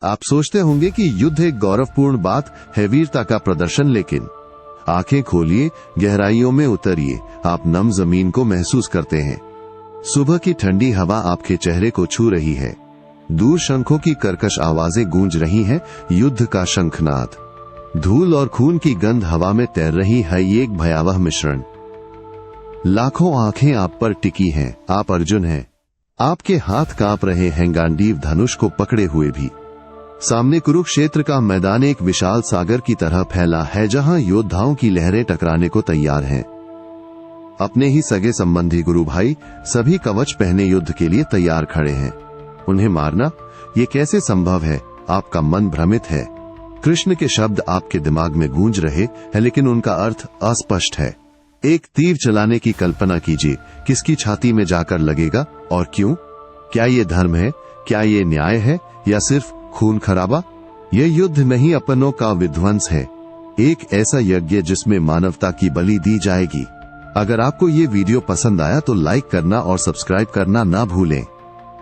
आप सोचते होंगे कि युद्ध एक गौरवपूर्ण बात है, वीरता का प्रदर्शन, लेकिन आंखें खोलिए, गहराइयों में उतरिए, आप नम जमीन को महसूस करते हैं। सुबह की ठंडी हवा आपके चेहरे को छू रही है, दूर शंखों की कर्कश आवाजें गूंज रही हैं, युद्ध का शंखनाद। धूल और खून की गंध हवा में तैर रही है, ये एक भयावह मिश्रण। लाखों आंखें आप पर टिकी हैं, आप अर्जुन हैं। आपके हाथ कांप रहे हैं, गांडीव धनुष को पकड़े हुए भी। सामने कुरुक्षेत्र का मैदान एक विशाल सागर की तरह फैला है, जहां योद्धाओं की लहरें टकराने को तैयार हैं। अपने ही सगे संबंधी गुरु भाई सभी कवच पहने युद्ध के लिए तैयार खड़े हैं। उन्हें मारना, ये कैसे संभव है? आपका मन भ्रमित है। कृष्ण के शब्द आपके दिमाग में गूंज रहे हैं, लेकिन उनका अर्थ अस्पष्ट है। एक तीर चलाने की कल्पना कीजिए, किसकी छाती में जाकर लगेगा और क्यों? क्या ये धर्म है? क्या ये न्याय है, या सिर्फ खून खराबा? यह युद्ध नहीं, अपनों का विध्वंस है, एक ऐसा यज्ञ जिसमें मानवता की बलि दी जाएगी। अगर आपको ये वीडियो पसंद आया तो लाइक करना और सब्सक्राइब करना ना भूलें।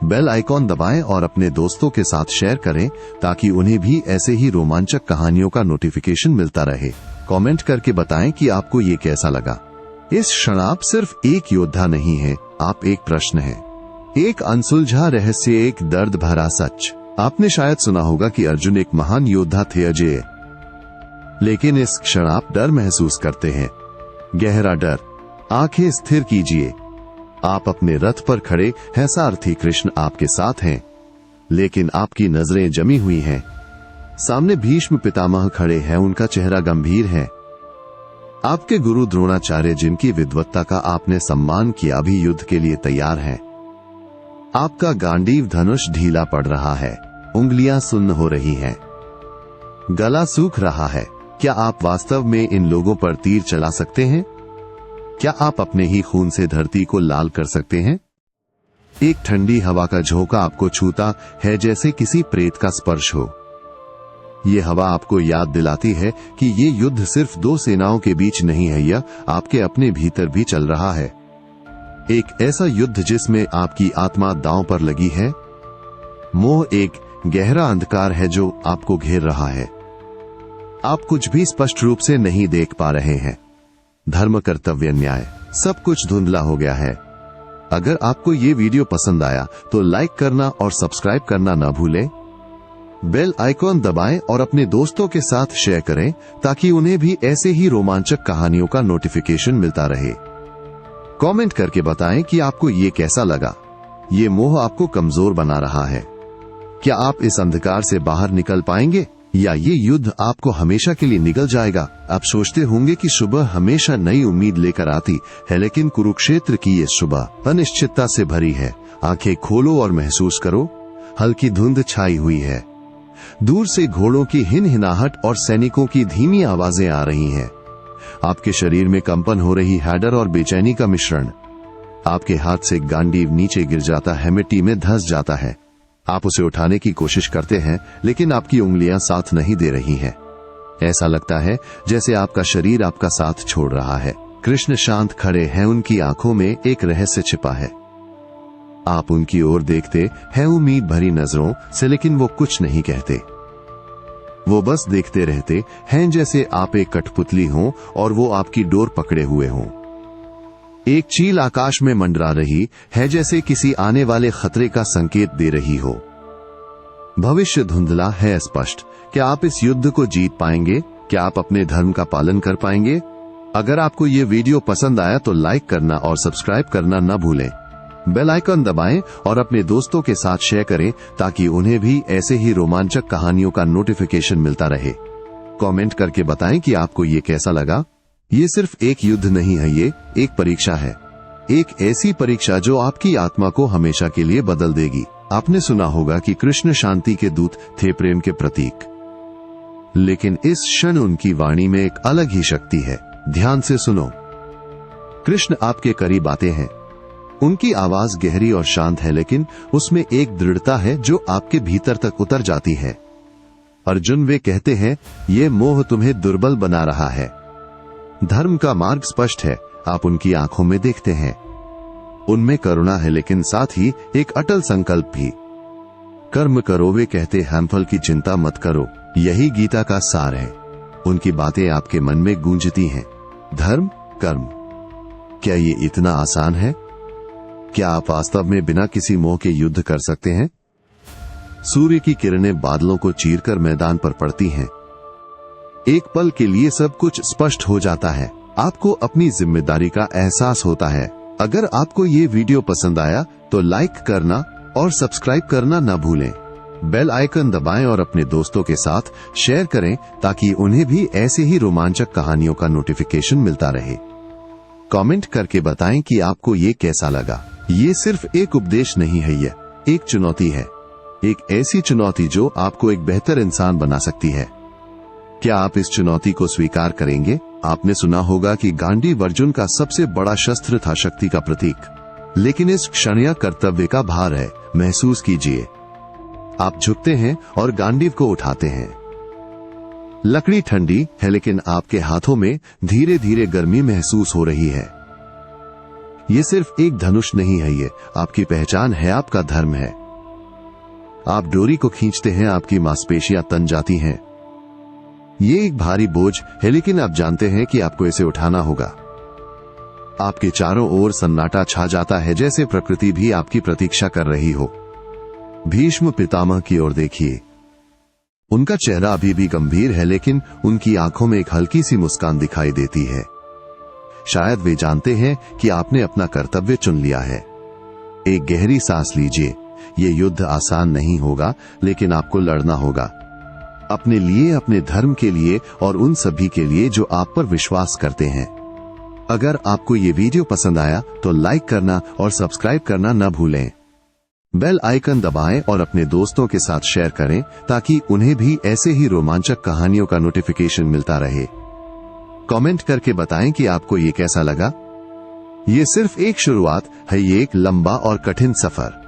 बेल आइकॉन दबाएं और अपने दोस्तों के साथ शेयर करें, ताकि उन्हें भी ऐसे ही रोमांचक कहानियों का नोटिफिकेशन मिलता रहे। कमेंट करके बताएं कि आपको ये कैसा लगा। इस क्षण आप सिर्फ एक योद्धा नहीं है, आप एक प्रश्न है, एक अनसुलझा रहस्य, एक दर्द भरा सच। आपने शायद सुना होगा कि अर्जुन एक महान योद्धा थे, अजेय। लेकिन इस क्षण आप डर महसूस करते हैं, गहरा डर। आंखें स्थिर कीजिए, आप अपने रथ पर खड़े हैं, सारथी कृष्ण आपके साथ हैं, लेकिन आपकी नजरें जमी हुई हैं। सामने भीष्म पितामह खड़े हैं, उनका चेहरा गंभीर है। आपके गुरु द्रोणाचार्य, जिनकी विद्वत्ता का आपने सम्मान किया, भी युद्ध के लिए तैयार हैं। आपका गांडीव धनुष ढीला पड़ रहा है, उंगलियां सुन्न हो रही हैं, गला सूख रहा है। क्या आप वास्तव में इन लोगों पर तीर चला सकते हैं? क्या आप अपने ही खून से धरती को लाल कर सकते हैं? एक ठंडी हवा का झोंका आपको छूता है, जैसे किसी प्रेत का स्पर्श हो। ये हवा आपको याद दिलाती है कि ये युद्ध सिर्फ दो सेनाओं के बीच नहीं है, यह आपके अपने भीतर भी चल रहा है। एक ऐसा युद्ध जिसमें आपकी आत्मा दांव पर लगी है। मोह एक गहरा अंधकार है जो आपको घेर रहा है। आप कुछ भी स्पष्ट रूप से नहीं देख पा रहे हैं। धर्म, कर्तव्य, न्याय, सब कुछ धुंधला हो गया है। अगर आपको ये वीडियो पसंद आया तो लाइक करना और सब्सक्राइब करना ना भूलें। बेल आइकॉन दबाएं और अपने दोस्तों के साथ शेयर करें, ताकि उन्हें भी ऐसे ही रोमांचक कहानियों का नोटिफिकेशन मिलता रहे। कमेंट करके बताएं कि आपको ये कैसा लगा। ये मोह आपको कमजोर बना रहा है। क्या आप इस अंधकार से बाहर निकल पाएंगे, या ये युद्ध आपको हमेशा के लिए निगल जाएगा? आप सोचते होंगे कि सुबह हमेशा नई उम्मीद लेकर आती है, लेकिन कुरुक्षेत्र की ये सुबह अनिश्चितता से भरी है। आंखें खोलो और महसूस करो, हल्की धुंध छाई हुई है। दूर से घोड़ों की हिनहिनाहट और सैनिकों की धीमी आवाजें आ रही हैं। आपके शरीर में कंपन हो रही है, डर और बेचैनी का मिश्रण। आपके हाथ से गांडीव नीचे गिर जाता है, मिट्टी में धंस जाता है। आप उसे उठाने की कोशिश करते हैं, लेकिन आपकी उंगलियां साथ नहीं दे रही हैं। ऐसा लगता है जैसे आपका शरीर आपका साथ छोड़ रहा है। कृष्ण शांत खड़े हैं, उनकी आंखों में एक रहस्य छिपा है। आप उनकी ओर देखते हैं उम्मीद भरी नजरों से, लेकिन वो कुछ नहीं कहते। वो बस देखते रहते हैं, जैसे आप एक कठपुतली हों और वो आपकी डोर पकड़े हुए हों। एक चील आकाश में मंडरा रही है, जैसे किसी आने वाले खतरे का संकेत दे रही हो। भविष्य धुंधला है, स्पष्ट। क्या आप इस युद्ध को जीत पाएंगे? क्या आप अपने धर्म का पालन कर पाएंगे? अगर आपको ये वीडियो पसंद आया तो लाइक करना और सब्सक्राइब करना न भूलें। बेल आइकन दबाएं और अपने दोस्तों के साथ शेयर करें, ताकि उन्हें भी ऐसे ही रोमांचक कहानियों का नोटिफिकेशन मिलता रहे। कमेंट करके बताएं कि आपको ये कैसा लगा। ये सिर्फ एक युद्ध नहीं है, ये एक परीक्षा है। एक ऐसी परीक्षा जो आपकी आत्मा को हमेशा के लिए बदल देगी। आपने सुना होगा कि कृष्ण शांति के दूत थे, प्रेम के प्रतीक। लेकिन इस क्षण उनकी वाणी में एक अलग ही शक्ति है। ध्यान से सुनो। कृष्ण आपके करीब आते हैं। उनकी आवाज गहरी और शांत है, लेकिन उसमें एक दृढ़ता है जो आपके भीतर तक उतर जाती है। अर्जुन, वे कहते हैं, ये मोह तुम्हें दुर्बल बना रहा है। धर्म का मार्ग स्पष्ट है, आप उनकी आंखों में देखते हैं। उनमें करुणा है, लेकिन साथ ही एक अटल संकल्प भी। कर्म करो वे कहते हैं फल की चिंता मत करो, यही गीता का सार है। उनकी बातें आपके मन में गूंजती हैं। धर्म कर्म, क्या ये इतना आसान है? क्या आप वास्तव में बिना किसी मोह के युद्ध कर सकते हैं? सूर्य की किरणें बादलों को चीरकर मैदान पर पड़ती हैं। एक पल के लिए सब कुछ स्पष्ट हो जाता है। आपको अपनी जिम्मेदारी का एहसास होता है। अगर आपको ये वीडियो पसंद आया तो लाइक करना और सब्सक्राइब करना न भूलें। बेल आइकन दबाएं और अपने दोस्तों के साथ शेयर करें ताकि उन्हें भी ऐसे ही रोमांचक कहानियों का नोटिफिकेशन मिलता रहे। कमेंट करके बताएं कि आपको ये कैसा लगा। ये सिर्फ एक उपदेश नहीं है, यह एक चुनौती है। एक ऐसी चुनौती जो आपको एक बेहतर इंसान बना सकती है। क्या आप इस चुनौती को स्वीकार करेंगे? आपने सुना होगा कि गांडीव अर्जुन का सबसे बड़ा शस्त्र था, शक्ति का प्रतीक। लेकिन इस क्षण यह कर्तव्य का भार है। महसूस कीजिए, आप झुकते हैं और गांडीव को उठाते हैं। लकड़ी ठंडी है लेकिन आपके हाथों में धीरे धीरे गर्मी महसूस हो रही है। ये सिर्फ एक धनुष नहीं है, ये आपकी पहचान है, आपका धर्म है। आप डोरी को खींचते हैं, आपकी मांसपेशियां तन जाती हैं। ये एक भारी बोझ है लेकिन आप जानते हैं कि आपको इसे उठाना होगा। आपके चारों ओर सन्नाटा छा जाता है, जैसे प्रकृति भी आपकी प्रतीक्षा कर रही हो। भीष्म पितामह की ओर देखिए। उनका चेहरा अभी भी गंभीर है लेकिन उनकी आंखों में एक हल्की सी मुस्कान दिखाई देती है। शायद वे जानते हैं कि आपने अपना कर्तव्य चुन लिया है। एक गहरी सांस लीजिए। ये युद्ध आसान नहीं होगा लेकिन आपको लड़ना होगा, अपने लिए, अपने धर्म के लिए और उन सभी के लिए जो आप पर विश्वास करते हैं। अगर आपको ये वीडियो पसंद आया तो लाइक करना और सब्सक्राइब करना न भूलें। बेल आइकन दबाएं और अपने दोस्तों के साथ शेयर करें ताकि उन्हें भी ऐसे ही रोमांचक कहानियों का नोटिफिकेशन मिलता रहे। कमेंट करके बताएं कि आपको ये कैसा लगा। ये सिर्फ एक शुरुआत है, ये एक लंबा और कठिन सफर।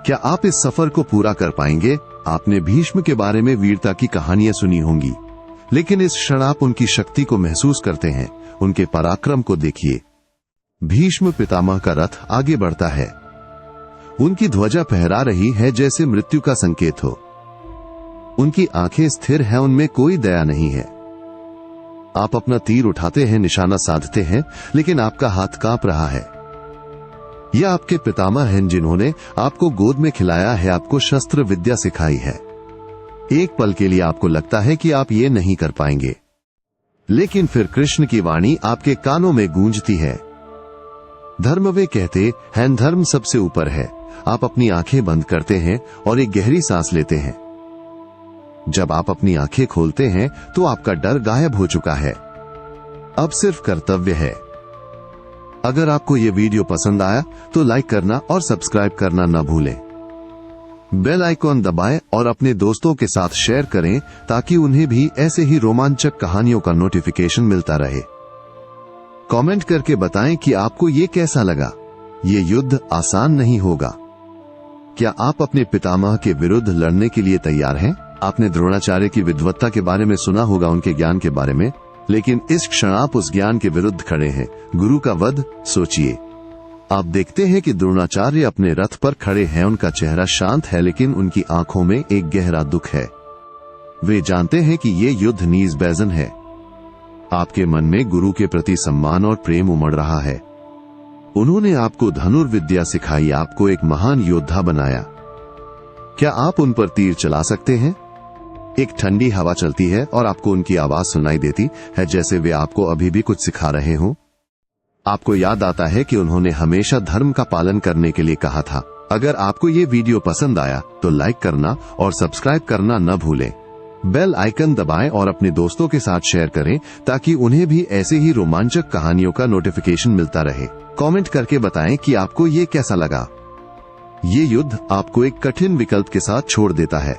क्या आप इस सफर को पूरा कर पाएंगे? आपने भीष्म के बारे में वीरता की कहानियां सुनी होंगी, लेकिन इस क्षण आप उनकी शक्ति को महसूस करते हैं। उनके पराक्रम को देखिए। भीष्म पितामह का रथ आगे बढ़ता है। उनकी ध्वजा फहरा रही है जैसे मृत्यु का संकेत हो। उनकी आंखें स्थिर हैं, उनमें कोई दया नहीं है। आप अपना तीर उठाते हैं, निशाना साधते हैं, लेकिन आपका हाथ कांप रहा है। यह आपके पितामह हैं जिन्होंने आपको गोद में खिलाया है, आपको शस्त्र विद्या सिखाई है। एक पल के लिए आपको लगता है कि आप ये नहीं कर पाएंगे, लेकिन फिर कृष्ण की वाणी आपके कानों में गूंजती है। धर्म वे कहते हैं, धर्म सबसे ऊपर है। आप अपनी आंखें बंद करते हैं और एक गहरी सांस लेते हैं। जब आप अपनी आंखें खोलते हैं तो आपका डर गायब हो चुका है। अब सिर्फ कर्तव्य है। अगर आपको यह वीडियो पसंद आया तो लाइक करना और सब्सक्राइब करना न भूलें। बेल आइकॉन दबाएं और अपने दोस्तों के साथ शेयर करें ताकि उन्हें भी ऐसे ही रोमांचक कहानियों का नोटिफिकेशन मिलता रहे। कमेंट करके बताएं कि आपको ये कैसा लगा। ये युद्ध आसान नहीं होगा। क्या आप अपने पितामह के विरुद्ध लड़ने के लिए तैयार हैं? आपने द्रोणाचार्य की विद्वत्ता के बारे में सुना होगा, उनके ज्ञान के बारे में, लेकिन इस क्षण आप उस ज्ञान के विरुद्ध खड़े हैं। गुरु का वध सोचिए। आप देखते हैं कि द्रोणाचार्य अपने रथ पर खड़े हैं। उनका चेहरा शांत है लेकिन उनकी आंखों में एक गहरा दुख है। वे जानते हैं कि ये युद्ध नीज़बैजन है। आपके मन में गुरु के प्रति सम्मान और प्रेम उमड़ रहा है। उन्होंने आपको धनुर्विद्या सिखाई, आपको एक महान योद्धा बनाया। क्या आप उन पर तीर चला सकते हैं? एक ठंडी हवा चलती है और आपको उनकी आवाज सुनाई देती है, जैसे वे आपको अभी भी कुछ सिखा रहे हों। आपको याद आता है कि उन्होंने हमेशा धर्म का पालन करने के लिए कहा था। अगर आपको ये वीडियो पसंद आया तो लाइक करना और सब्सक्राइब करना न भूलें। बेल आइकन दबाएं और अपने दोस्तों के साथ शेयर करें ताकि उन्हें भी ऐसे ही रोमांचक कहानियों का नोटिफिकेशन मिलता रहे। कमेंट करके बताएं कि आपको ये कैसा लगा। ये युद्ध आपको एक कठिन विकल्प के साथ छोड़ देता है।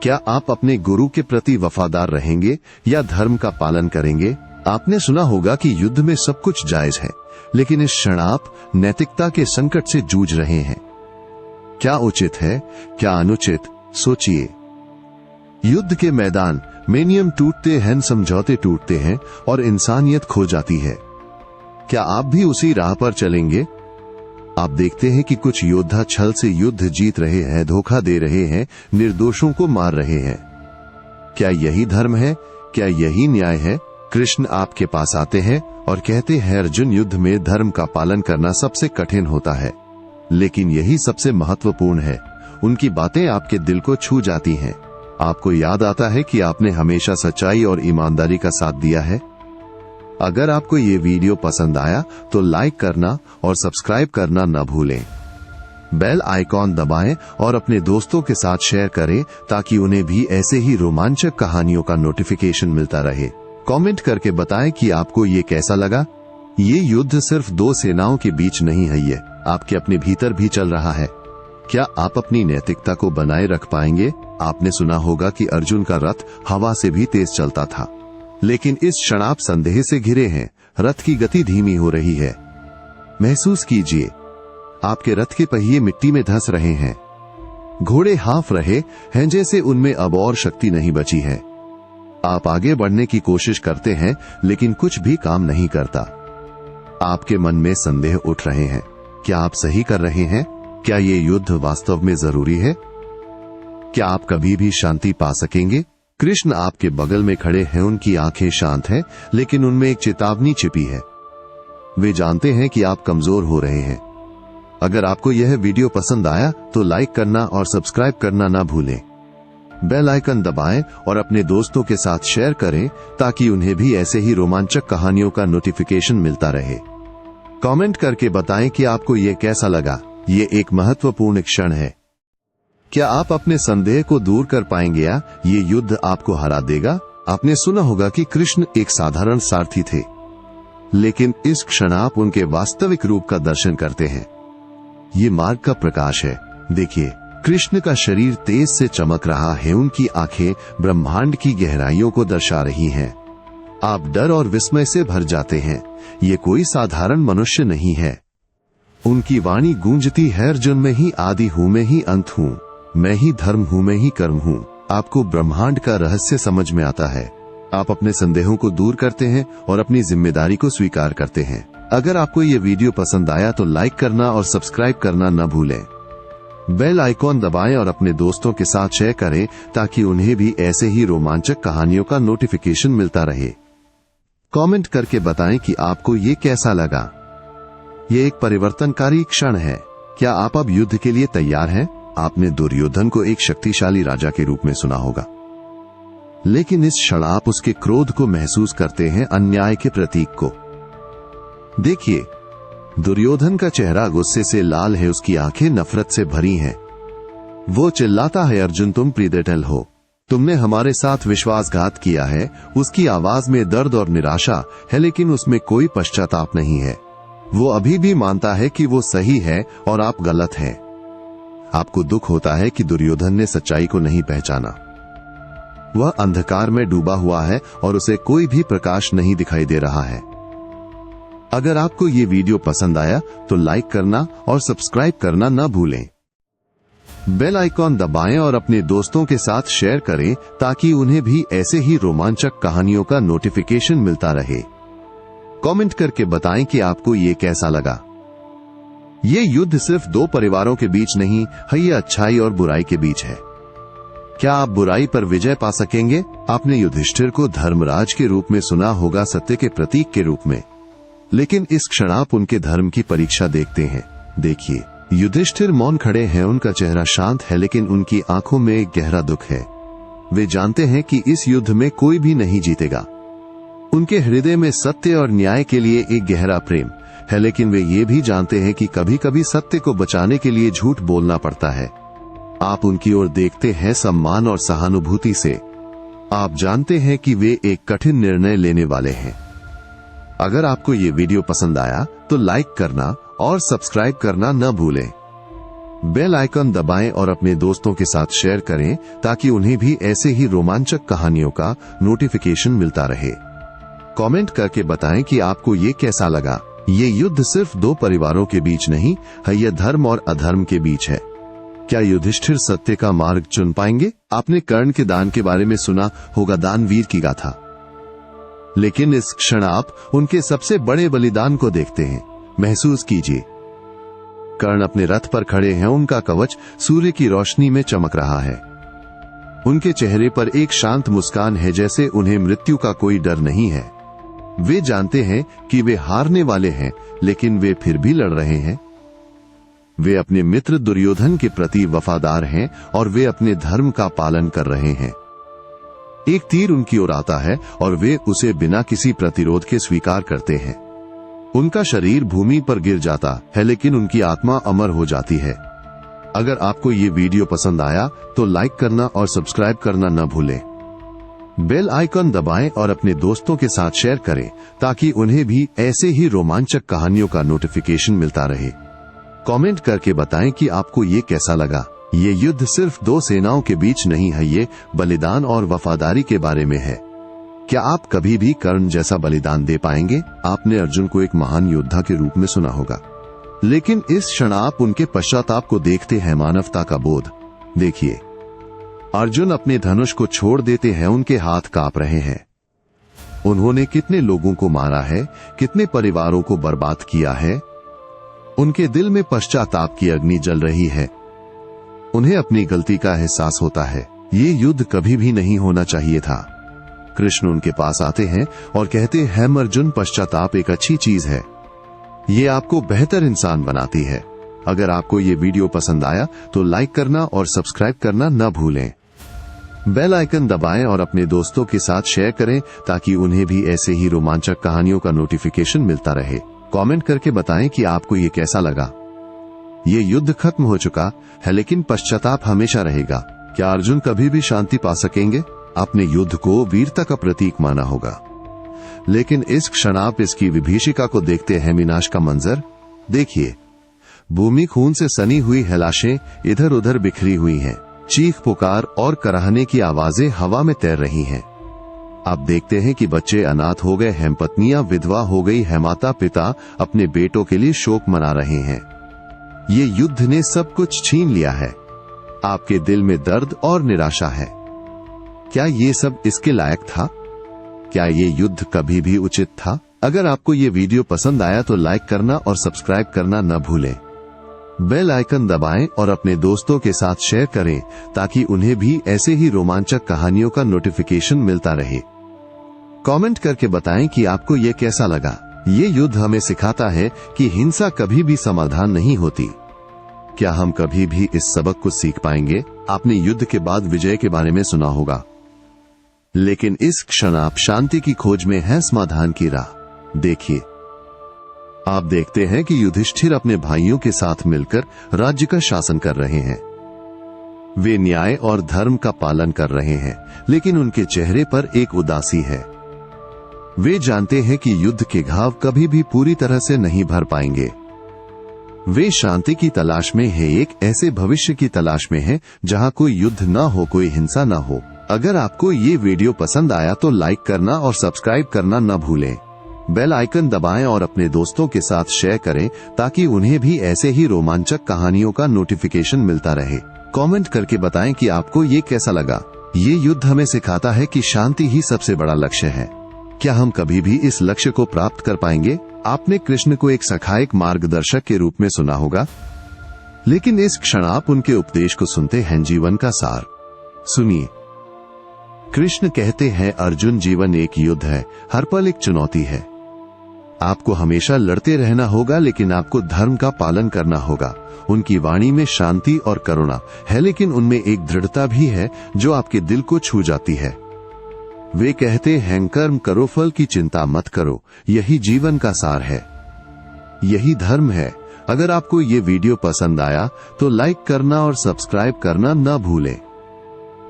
क्या आप अपने गुरु के प्रति वफादार रहेंगे या धर्म का पालन करेंगे? आपने सुना होगा कि युद्ध में सब कुछ जायज है, लेकिन इस क्षण आप नैतिकता के संकट से जूझ रहे हैं। क्या उचित है, क्या अनुचित, सोचिए। युद्ध के मैदान में नियम टूटते हैं, समझौते टूटते हैं और इंसानियत खो जाती है। क्या आप भी उसी राह पर चलेंगे? आप देखते हैं कि कुछ योद्धा छल से युद्ध जीत रहे हैं, धोखा दे रहे हैं, निर्दोषों को मार रहे हैं। क्या यही धर्म है? क्या यही न्याय है? कृष्ण आपके पास आते हैं और कहते हैं, अर्जुन, युद्ध में धर्म का पालन करना सबसे कठिन होता है, लेकिन यही सबसे महत्वपूर्ण है। उनकी बातें आपके दिल को छू जाती हैं। आपको याद आता है कि आपने हमेशा सच्चाई और ईमानदारी का साथ दिया है। अगर आपको ये वीडियो पसंद आया तो लाइक करना और सब्सक्राइब करना न भूलें। बेल आइकॉन दबाएं और अपने दोस्तों के साथ शेयर करें ताकि उन्हें भी ऐसे ही रोमांचक कहानियों का नोटिफिकेशन मिलता रहे। कमेंट करके बताएं कि आपको ये कैसा लगा। ये युद्ध सिर्फ दो सेनाओं के बीच नहीं है, ये आपके अपने भीतर भी चल रहा है। क्या आप अपनी नैतिकता को बनाए रख पाएंगे? आपने सुना होगा कि अर्जुन का रथ हवा से भी तेज चलता था, लेकिन इस क्षण आप संदेह से घिरे हैं। रथ की गति धीमी हो रही है। महसूस कीजिए, आपके रथ के पहिए मिट्टी में धंस रहे हैं। घोड़े हाँफ रहे हैं जैसे उनमें अब और शक्ति नहीं बची है। आप आगे बढ़ने की कोशिश करते हैं, लेकिन कुछ भी काम नहीं करता। आपके मन में संदेह उठ रहे हैं। क्या आप सही कर रहे हैं? क्या ये युद्ध वास्तव में जरूरी है? क्या आप कभी भी शांति पा सकेंगे? कृष्ण आपके बगल में खड़े हैं। उनकी आंखें शांत हैं, लेकिन उनमें एक चेतावनी छिपी है। वे जानते हैं कि आप कमजोर हो रहे हैं। अगर आपको यह वीडियो पसंद आया तो लाइक करना और सब्सक्राइब करना ना भूलें। बेल आइकन दबाएं और अपने दोस्तों के साथ शेयर करें ताकि उन्हें भी ऐसे ही रोमांचक कहानियों का नोटिफिकेशन मिलता रहे। कमेंट करके बताएं कि आपको यह कैसा लगा। ये एक महत्वपूर्ण क्षण है। क्या आप अपने संदेह को दूर कर पाएंगे या ये युद्ध आपको हरा देगा? आपने सुना होगा कि कृष्ण एक साधारण सारथी थे, लेकिन इस क्षण आप उनके वास्तविक रूप का दर्शन करते हैं। ये मार्ग का प्रकाश है। देखिए, कृष्ण का शरीर तेज से चमक रहा है। उनकी आंखें ब्रह्मांड की गहराइयों को दर्शा रही हैं। आप डर और विस्मय से भर जाते हैं। ये कोई साधारण मनुष्य नहीं है। उनकी वाणी गूंजती है, अर्जुन में ही आदि हूं, मैं ही अंत हूं, मैं ही धर्म हूं, मैं ही कर्म हूं। आपको ब्रह्मांड का रहस्य समझ में आता है। आप अपने संदेहों को दूर करते हैं और अपनी जिम्मेदारी को स्वीकार करते हैं। अगर आपको ये वीडियो पसंद आया तो लाइक करना और सब्सक्राइब करना न भूलें। बेल आइकॉन दबाएं और अपने दोस्तों के साथ शेयर करें ताकि उन्हें भी ऐसे ही रोमांचक कहानियों का नोटिफिकेशन मिलता रहे। कमेंट करके बताएं कि आपको ये कैसा लगा। ये एक परिवर्तनकारी क्षण है। क्या आप अब युद्ध के लिए तैयार हैं? आपने दुर्योधन को एक शक्तिशाली राजा के रूप में सुना होगा, लेकिन इस क्षण आप उसके क्रोध को महसूस करते हैं, अन्याय के प्रतीक को। देखिए, दुर्योधन का चेहरा गुस्से से लाल है, उसकी आंखें नफरत से भरी हैं। वो चिल्लाता है, अर्जुन, तुम प्रीडेटर हो, तुमने हमारे साथ विश्वासघात किया है। उसकी आवाज में दर्द और निराशा है, लेकिन उसमें कोई पश्चाताप नहीं है। वो अभी भी मानता है कि वो सही है और आप गलत हैं। आपको दुख होता है कि दुर्योधन ने सच्चाई को नहीं पहचाना। वह अंधकार में डूबा हुआ है और उसे कोई भी प्रकाश नहीं दिखाई दे रहा है। अगर आपको ये वीडियो पसंद आया तो लाइक करना और सब्सक्राइब करना न भूलें। बेल आइकॉन दबाएं और अपने दोस्तों के साथ शेयर करें ताकि उन्हें भी ऐसे ही रोमांचक कहानियों का नोटिफिकेशन मिलता रहे। कमेंट करके बताएं कि आपको ये कैसा लगा। ये युद्ध सिर्फ दो परिवारों के बीच नहीं है, ये अच्छाई और बुराई के बीच है। क्या आप बुराई पर विजय पा सकेंगे? आपने युधिष्ठिर को धर्मराज के रूप में सुना होगा, सत्य के प्रतीक के रूप में, लेकिन इस क्षण आप उनके धर्म की परीक्षा देखते हैं। देखिए, युधिष्ठिर मौन खड़े हैं, उनका चेहरा शांत है, लेकिन उनकी आंखों में एक गहरा दुख है। वे जानते हैं कि इस युद्ध में कोई भी नहीं जीतेगा। उनके हृदय में सत्य और न्याय के लिए एक गहरा प्रेम है, लेकिन वे ये भी जानते हैं कि कभी कभी सत्य को बचाने के लिए झूठ बोलना पड़ता है। आप उनकी ओर देखते हैं सम्मान और सहानुभूति से। आप जानते हैं कि वे एक कठिन निर्णय लेने वाले हैं। अगर आपको ये वीडियो पसंद आया तो लाइक करना और सब्सक्राइब करना न भूलें। बेल आइकन दबाएं और अपने दोस्तों के साथ शेयर करें ताकि उन्हें भी ऐसे ही रोमांचक कहानियों का नोटिफिकेशन मिलता रहे। कमेंट करके बताएं कि आपको ये कैसा लगा। ये युद्ध सिर्फ दो परिवारों के बीच नहीं है, यह धर्म और अधर्म के बीच है। क्या युधिष्ठिर सत्य का मार्ग चुन पाएंगे? आपने कर्ण के दान के बारे में सुना होगा, दानवीर की गाथा, लेकिन इस क्षण आप उनके सबसे बड़े बलिदान को देखते हैं। महसूस कीजिए, कर्ण अपने रथ पर खड़े हैं, उनका कवच सूर्य की रोशनी में चमक रहा है। उनके चेहरे पर एक शांत मुस्कान है, जैसे उन्हें मृत्यु का कोई डर नहीं है। वे जानते हैं कि वे हारने वाले हैं, लेकिन वे फिर भी लड़ रहे हैं। वे अपने मित्र दुर्योधन के प्रति वफादार हैं और वे अपने धर्म का पालन कर रहे हैं। एक तीर उनकी ओर आता है और वे उसे बिना किसी प्रतिरोध के स्वीकार करते हैं। उनका शरीर भूमि पर गिर जाता है, लेकिन उनकी आत्मा अमर हो जाती है। अगर आपको ये वीडियो पसंद आया तो लाइक करना और सब्सक्राइब करना न भूलें। बेल आइकन दबाएं और अपने दोस्तों के साथ शेयर करें ताकि उन्हें भी ऐसे ही रोमांचक कहानियों का नोटिफिकेशन मिलता रहे। कमेंट करके बताएं कि आपको ये कैसा लगा। ये युद्ध सिर्फ दो सेनाओं के बीच नहीं है, ये बलिदान और वफादारी के बारे में है। क्या आप कभी भी कर्ण जैसा बलिदान दे पाएंगे? आपने अर्जुन को एक महान योद्धा के रूप में सुना होगा, लेकिन इस क्षण आप उनके पश्चाताप को देखते हैं, मानवता का बोध। देखिए, अर्जुन अपने धनुष को छोड़ देते हैं, उनके हाथ कांप रहे हैं। उन्होंने कितने लोगों को मारा है, कितने परिवारों को बर्बाद किया है। उनके दिल में पश्चाताप की अग्नि जल रही है। उन्हें अपनी गलती का एहसास होता है। ये युद्ध कभी भी नहीं होना चाहिए था। कृष्ण उनके पास आते हैं और कहते हैं, अर्जुन, पश्चाताप एक अच्छी चीज है। ये आपको बेहतर इंसान बनाती है। अगर आपको ये वीडियो पसंद आया तो लाइक करना और सब्सक्राइब करना न भूलें। बेल आइकन दबाएं और अपने दोस्तों के साथ शेयर करें ताकि उन्हें भी ऐसे ही रोमांचक कहानियों का नोटिफिकेशन मिलता रहे। कमेंट करके बताएं कि आपको ये कैसा लगा। ये युद्ध खत्म हो चुका है, लेकिन पश्चाताप हमेशा रहेगा। क्या अर्जुन कभी भी शांति पा सकेंगे? आपने युद्ध को वीरता का प्रतीक माना होगा, लेकिन इस क्षण आप इसकी विभीषिका को देखते हैं, विनाश का मंजर। देखिए, भूमि खून से सनी हुई है, लाशें इधर उधर बिखरी हुई हैं, चीख पुकार और कराहने की आवाजें हवा में तैर रही हैं। आप देखते हैं कि बच्चे अनाथ हो गए हैं, पत्नियां विधवा हो गई हैं, माता पिता अपने बेटों के लिए शोक मना रहे हैं। ये युद्ध ने सब कुछ छीन लिया है। आपके दिल में दर्द और निराशा है। क्या ये सब इसके लायक था? क्या ये युद्ध कभी भी उचित था? अगर आपको ये वीडियो पसंद आया तो लाइक करना और सब्सक्राइब करना न भूलें। बेल आइकन दबाएं और अपने दोस्तों के साथ शेयर करें ताकि उन्हें भी ऐसे ही रोमांचक कहानियों का नोटिफिकेशन मिलता रहे। कमेंट करके बताएं कि आपको ये कैसा लगा। ये युद्ध हमें सिखाता है कि हिंसा कभी भी समाधान नहीं होती। क्या हम कभी भी इस सबक को सीख पाएंगे? आपने युद्ध के बाद विजय के बारे में सुना होगा, लेकिन इस क्षण आप शांति की खोज में हैं, समाधान की राह। देखिए, आप देखते हैं कि युधिष्ठिर अपने भाइयों के साथ मिलकर राज्य का शासन कर रहे हैं। वे न्याय और धर्म का पालन कर रहे हैं, लेकिन उनके चेहरे पर एक उदासी है। वे जानते हैं कि युद्ध के घाव कभी भी पूरी तरह से नहीं भर पाएंगे। वे शांति की तलाश में है, एक ऐसे भविष्य की तलाश में है जहां कोई युद्ध ना हो, कोई हिंसा ना हो। अगर आपको ये वीडियो पसंद आया तो लाइक करना और सब्सक्राइब करना न भूलें। बेल आइकन दबाएं और अपने दोस्तों के साथ शेयर करें ताकि उन्हें भी ऐसे ही रोमांचक कहानियों का नोटिफिकेशन मिलता रहे। कमेंट करके बताएं कि आपको ये कैसा लगा। ये युद्ध हमें सिखाता है कि शांति ही सबसे बड़ा लक्ष्य है। क्या हम कभी भी इस लक्ष्य को प्राप्त कर पाएंगे? आपने कृष्ण को एक सहायक मार्गदर्शक के रूप में सुना होगा, लेकिन इस क्षण आप उनके उपदेश को सुनते हैं, जीवन का सार। सुनिए, कृष्ण कहते हैं, अर्जुन, जीवन एक युद्ध है, हर पल एक चुनौती है। आपको हमेशा लड़ते रहना होगा, लेकिन आपको धर्म का पालन करना होगा। उनकी वाणी में शांति और करुणा है, लेकिन उनमें एक दृढ़ता भी है जो आपके दिल को छू जाती है। वे कहते हैं, कर्म करो, फल की चिंता मत करो, यही जीवन का सार है, यही धर्म है। अगर आपको ये वीडियो पसंद आया तो लाइक करना और सब्सक्राइब करना न भूलें।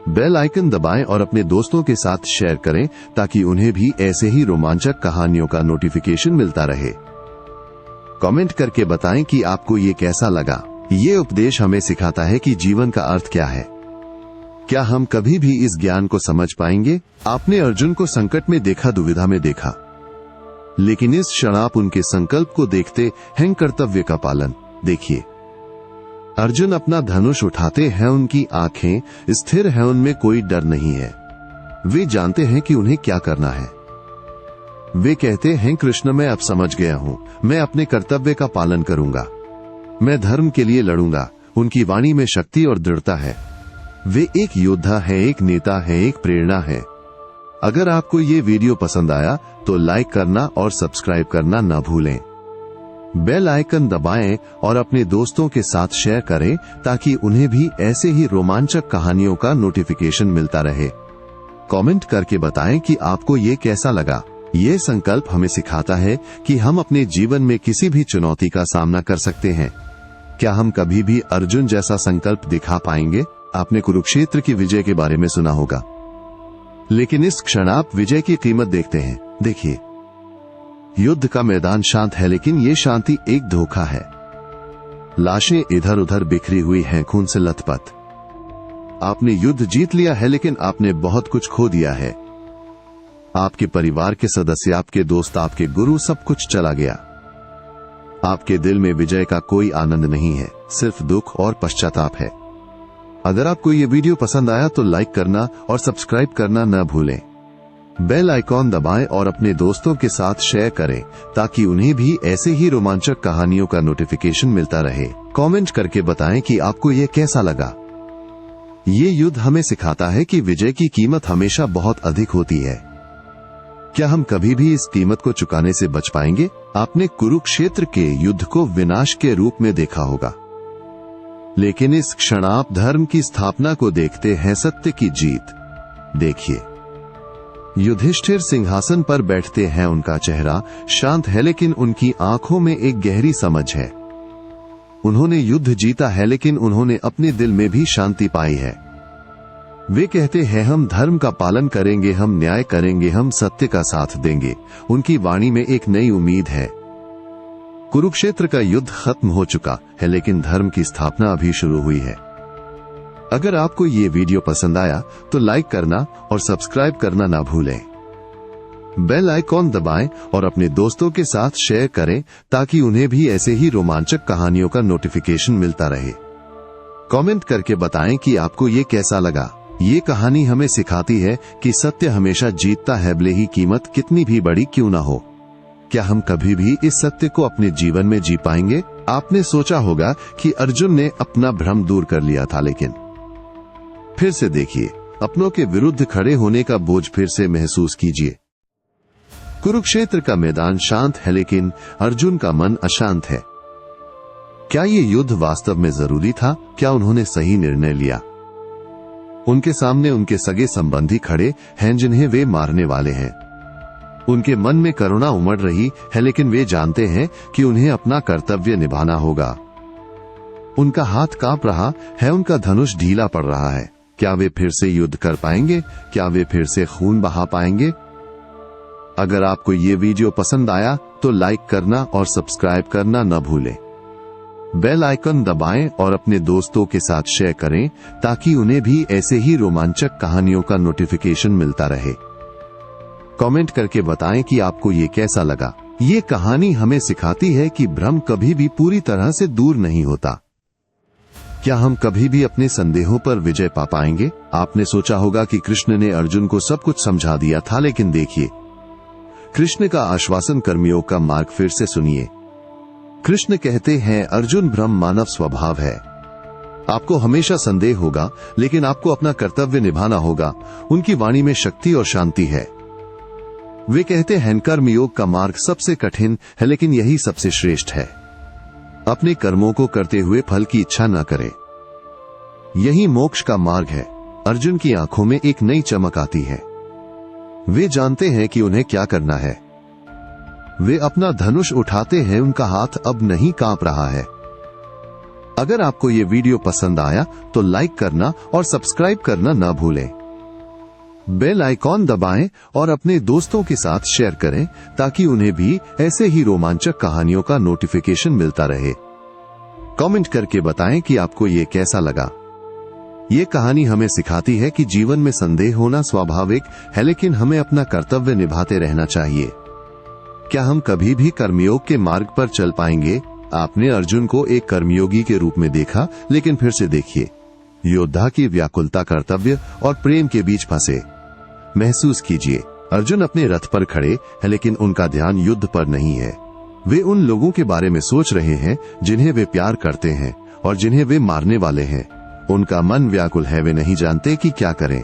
बेल आइकन दबाएं और अपने दोस्तों के साथ शेयर करें ताकि उन्हें भी ऐसे ही रोमांचक कहानियों का नोटिफिकेशन मिलता रहे। कमेंट करके बताएं कि आपको ये कैसा लगा। ये उपदेश हमें सिखाता है कि जीवन का अर्थ क्या है। क्या हम कभी भी इस ज्ञान को समझ पाएंगे? आपने अर्जुन को संकट में देखा, दुविधा में देखा, लेकिन इस क्षण आप उनके संकल्प को देखते हैं, कर्तव्य का पालन। देखिए, अर्जुन अपना धनुष उठाते हैं, उनकी आंखें स्थिर हैं, उनमें कोई डर नहीं है। वे जानते हैं कि उन्हें क्या करना है। वे कहते हैं, कृष्ण, मैं अब समझ गया हूं, मैं अपने कर्तव्य का पालन करूंगा। मैं धर्म के लिए लड़ूंगा। उनकी वाणी में शक्ति और दृढ़ता है। वे एक योद्धा है, एक नेता है, एक प्रेरणा है। अगर आपको ये वीडियो पसंद आया तो लाइक करना और सब्सक्राइब करना न भूलें। बेल आइकन दबाएं और अपने दोस्तों के साथ शेयर करें ताकि उन्हें भी ऐसे ही रोमांचक कहानियों का नोटिफिकेशन मिलता रहे। कमेंट करके बताएं कि आपको ये कैसा लगा। ये संकल्प हमें सिखाता है कि हम अपने जीवन में किसी भी चुनौती का सामना कर सकते हैं। क्या हम कभी भी अर्जुन जैसा संकल्प दिखा पाएंगे? आपने कुरुक्षेत्र की विजय के बारे में सुना होगा, लेकिन इस क्षण आप विजय की कीमत देखते हैं। देखिए, युद्ध का मैदान शांत है, लेकिन ये शांति एक धोखा है। लाशें इधर उधर बिखरी हुई हैं, खून से लथपथ। आपने युद्ध जीत लिया है, लेकिन आपने बहुत कुछ खो दिया है। आपके परिवार के सदस्य, आपके दोस्त, आपके गुरु, सब कुछ चला गया। आपके दिल में विजय का कोई आनंद नहीं है, सिर्फ दुख और पश्चाताप है। अगर आपको ये वीडियो पसंद आया तो लाइक करना और सब्सक्राइब करना न भूलें। बेल आइकॉन दबाएं और अपने दोस्तों के साथ शेयर करें ताकि उन्हें भी ऐसे ही रोमांचक कहानियों का नोटिफिकेशन मिलता रहे। कमेंट करके बताएं कि आपको ये कैसा लगा। ये युद्ध हमें सिखाता है कि विजय की कीमत हमेशा बहुत अधिक होती है। क्या हम कभी भी इस कीमत को चुकाने से बच पाएंगे? आपने कुरुक्षेत्र के युद्ध को विनाश के रूप में देखा होगा, लेकिन इस क्षण आप धर्म की स्थापना को देखते हैं, सत्य की जीत। देखिए, युधिष्ठिर सिंहासन पर बैठते हैं। उनका चेहरा शांत है, लेकिन उनकी आंखों में एक गहरी समझ है। उन्होंने युद्ध जीता है, लेकिन उन्होंने अपने दिल में भी शांति पाई है। वे कहते हैं, हम धर्म का पालन करेंगे, हम न्याय करेंगे, हम सत्य का साथ देंगे। उनकी वाणी में एक नई उम्मीद है। कुरुक्षेत्र का युद्ध खत्म हो चुका है, लेकिन धर्म की स्थापना अभी शुरू हुई है। अगर आपको ये वीडियो पसंद आया तो लाइक करना और सब्सक्राइब करना ना भूलें। बेल आइकॉन दबाएं और अपने दोस्तों के साथ शेयर करें ताकि उन्हें भी ऐसे ही रोमांचक कहानियों का नोटिफिकेशन मिलता रहे। कमेंट करके बताएं कि आपको ये कैसा लगा। ये कहानी हमें सिखाती है कि सत्य हमेशा जीतता है, भले ही कीमत कितनी भी बड़ी क्यों ना हो। क्या हम कभी भी इस सत्य को अपने जीवन में जी पाएंगे? आपने सोचा होगा कि अर्जुन ने अपना भ्रम दूर कर लिया था, लेकिन फिर से देखिए, अपनों के विरुद्ध खड़े होने का बोझ फिर से महसूस कीजिए। कुरुक्षेत्र का मैदान शांत है, लेकिन अर्जुन का मन अशांत है। क्या ये युद्ध वास्तव में जरूरी था? क्या उन्होंने सही निर्णय लिया? उनके सामने उनके सगे संबंधी खड़े हैं, जिन्हें वे मारने वाले हैं। उनके मन में करुणा उमड़ रही है, लेकिन वे जानते हैं कि उन्हें अपना कर्तव्य निभाना होगा। उनका हाथ कांप रहा है, उनका धनुष ढीला पड़ रहा है। क्या वे फिर से युद्ध कर पाएंगे? क्या वे फिर से खून बहा पाएंगे? अगर आपको ये वीडियो पसंद आया तो लाइक करना और सब्सक्राइब करना न भूलें। बेल आइकन दबाएं और अपने दोस्तों के साथ शेयर करें ताकि उन्हें भी ऐसे ही रोमांचक कहानियों का नोटिफिकेशन मिलता रहे। कमेंट करके बताएं कि आपको ये कैसा लगा। ये कहानी हमें सिखाती है कि भ्रम कभी भी पूरी तरह से दूर नहीं होता। क्या हम कभी भी अपने संदेहों पर विजय पा पाएंगे? आपने सोचा होगा कि कृष्ण ने अर्जुन को सब कुछ समझा दिया था, लेकिन देखिए, कृष्ण का आश्वासन कर्मयोग का मार्ग फिर से सुनिए। कृष्ण कहते हैं, अर्जुन, भ्रम मानव स्वभाव है। आपको हमेशा संदेह होगा, लेकिन आपको अपना कर्तव्य निभाना होगा। उनकी वाणी में शक्ति और शांति है। वे कहते हैं, कर्मयोग का मार्ग सबसे कठिन है, लेकिन यही सबसे श्रेष्ठ है। अपने कर्मों को करते हुए फल की इच्छा न करें, यही मोक्ष का मार्ग है। अर्जुन की आंखों में एक नई चमक आती है। वे जानते हैं कि उन्हें क्या करना है। वे अपना धनुष उठाते हैं, उनका हाथ अब नहीं कांप रहा है। अगर आपको ये वीडियो पसंद आया तो लाइक करना और सब्सक्राइब करना ना भूलें। बेल आइकॉन दबाएं और अपने दोस्तों के साथ शेयर करें ताकि उन्हें भी ऐसे ही रोमांचक कहानियों का नोटिफिकेशन मिलता रहे। कमेंट करके बताएं कि आपको ये कैसा लगा। ये कहानी हमें सिखाती है कि जीवन में संदेह होना स्वाभाविक है, लेकिन हमें अपना कर्तव्य निभाते रहना चाहिए। क्या हम कभी भी कर्मयोग के मार्ग पर चल पाएंगे? आपने अर्जुन को एक कर्मयोगी के रूप में देखा, लेकिन फिर से देखिए, योद्धा की व्याकुलता कर्तव्य और प्रेम के बीच फंसे। महसूस कीजिए, अर्जुन अपने रथ पर खड़े हैं, लेकिन उनका ध्यान युद्ध पर नहीं है। वे उन लोगों के बारे में सोच रहे हैं जिन्हें वे प्यार करते हैं और जिन्हें वे मारने वाले हैं। उनका मन व्याकुल है, वे नहीं जानते कि क्या करें।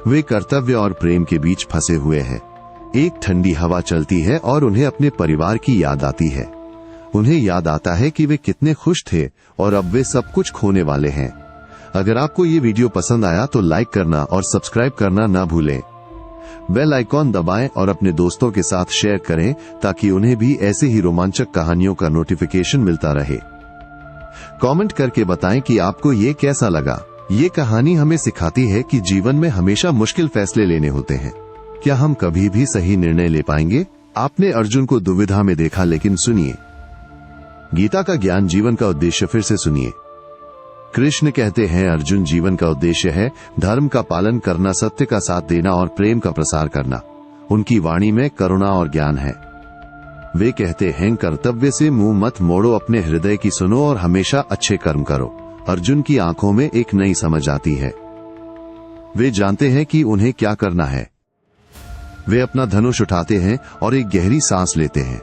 वे कर्तव्य और प्रेम के बीच फंसे हुए हैं। एक ठंडी हवा चलती है और उन्हें अपने परिवार की याद आती है। उन्हें याद आता है कि वे कितने खुश थे और अब वे सब कुछ खोने वाले हैं। अगर आपको ये वीडियो पसंद आया तो लाइक करना और सब्सक्राइब करना ना भूलें। बेल आइकॉन दबाएं और अपने दोस्तों के साथ शेयर करें ताकि उन्हें भी ऐसे ही रोमांचक कहानियों का नोटिफिकेशन मिलता रहे। कमेंट करके बताएं कि आपको ये कैसा लगा। ये कहानी हमें सिखाती है कि जीवन में हमेशा मुश्किल फैसले लेने होते हैं। क्या हम कभी भी सही निर्णय ले पाएंगे? आपने अर्जुन को दुविधा में देखा, लेकिन सुनिए, गीता का ज्ञान जीवन का उद्देश्य फिर से सुनिए। कृष्ण कहते हैं अर्जुन, जीवन का उद्देश्य है धर्म का पालन करना, सत्य का साथ देना और प्रेम का प्रसार करना। उनकी वाणी में करुणा और ज्ञान है। वे कहते हैं कर्तव्य से मुंह मत मोड़ो, अपने हृदय की सुनो और हमेशा अच्छे कर्म करो। अर्जुन की आंखों में एक नई समझ आती है। वे जानते हैं कि उन्हें क्या करना है। वे अपना धनुष उठाते हैं और एक गहरी सांस लेते हैं।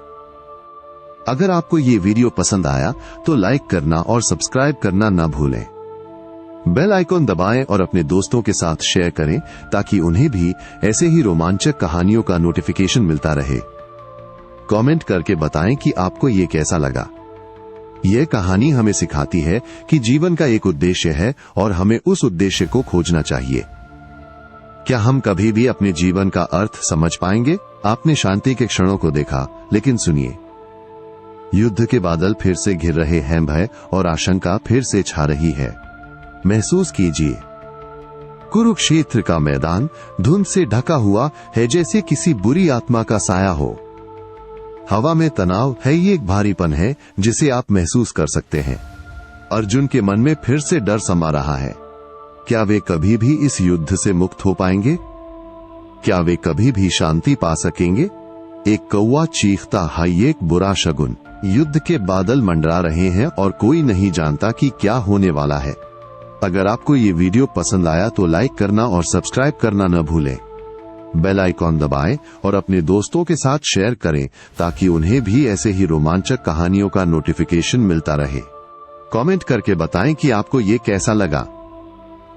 अगर आपको ये वीडियो पसंद आया तो लाइक करना और सब्सक्राइब करना ना भूलें। बेल आइकॉन दबाएं और अपने दोस्तों के साथ शेयर करें ताकि उन्हें भी ऐसे ही रोमांचक कहानियों का नोटिफिकेशन मिलता रहे। कमेंट करके बताएं कि आपको ये कैसा लगा। यह कहानी हमें सिखाती है कि जीवन का एक उद्देश्य है और हमें उस उद्देश्य को खोजना चाहिए। क्या हम कभी भी अपने जीवन का अर्थ समझ पाएंगे? आपने शांति के क्षणों को देखा, लेकिन सुनिए, युद्ध के बादल फिर से घिर रहे हैं, भय और आशंका फिर से छा रही है। महसूस कीजिए, कुरुक्षेत्र का मैदान धुंध से ढका हुआ है, जैसे किसी बुरी आत्मा का साया हो। हवा में तनाव है, ये एक भारीपन है जिसे आप महसूस कर सकते हैं। अर्जुन के मन में फिर से डर समा रहा है। क्या वे कभी भी इस युद्ध से मुक्त हो पाएंगे? क्या वे कभी भी शांति पा सकेंगे? एक कौवा चीखता है, ये एक बुरा शगुन। युद्ध के बादल मंडरा रहे हैं और कोई नहीं जानता कि क्या होने वाला है। अगर आपको ये वीडियो पसंद आया तो लाइक करना और सब्सक्राइब करना न भूलें। बेल आइकॉन दबाएं और अपने दोस्तों के साथ शेयर करें ताकि उन्हें भी ऐसे ही रोमांचक कहानियों का नोटिफिकेशन मिलता रहे। कमेंट करके बताएं कि आपको ये कैसा लगा।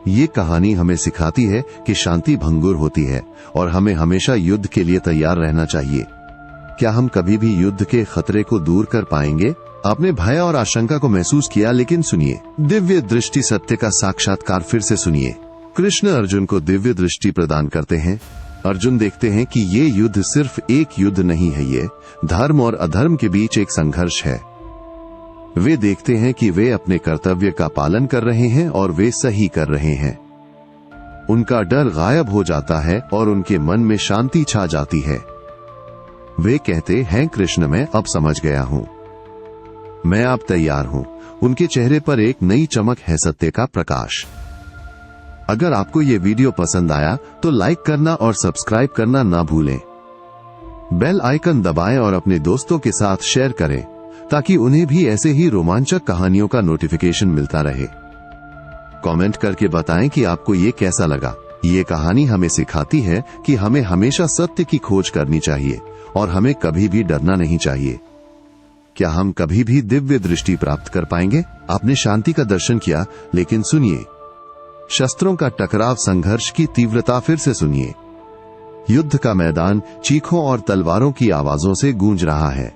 ये कहानी हमें सिखाती है कि शांति भंगुर होती है और हमें हमेशा युद्ध के लिए तैयार रहना चाहिए। क्या हम कभी भी युद्ध के खतरे को दूर कर पाएंगे? आपने भय और आशंका को महसूस किया, लेकिन सुनिए, दिव्य दृष्टि सत्य का साक्षात्कार फिर से सुनिए। कृष्ण अर्जुन को दिव्य दृष्टि प्रदान करते हैं। अर्जुन देखते हैं कि ये युद्ध सिर्फ एक युद्ध नहीं है, ये धर्म और अधर्म के बीच एक संघर्ष है। वे देखते हैं कि वे अपने कर्तव्य का पालन कर रहे हैं और वे सही कर रहे हैं। उनका डर गायब हो जाता है और उनके मन में शांति छा जाती है। वे कहते हैं, कृष्ण, मैं अब समझ गया हूं, मैं अब तैयार हूं। उनके चेहरे पर एक नई चमक है, सत्य का प्रकाश। अगर आपको ये वीडियो पसंद आया तो लाइक करना और सब्सक्राइब करना ना भूलें। बेल आइकन दबाएं और अपने दोस्तों के साथ शेयर करें ताकि उन्हें भी ऐसे ही रोमांचक कहानियों का नोटिफिकेशन मिलता रहे। कमेंट करके बताएं कि आपको ये कैसा लगा। ये कहानी हमें सिखाती है कि हमें हमेशा सत्य की खोज करनी चाहिए और हमें कभी भी डरना नहीं चाहिए। क्या हम कभी भी दिव्य दृष्टि प्राप्त कर पाएंगे? आपने शांति का दर्शन किया, लेकिन सुनिए, शस्त्रों का टकराव, संघर्ष की तीव्रता फिर से सुनिए। युद्ध का मैदान चीखों और तलवारों की आवाजों से गूंज रहा है।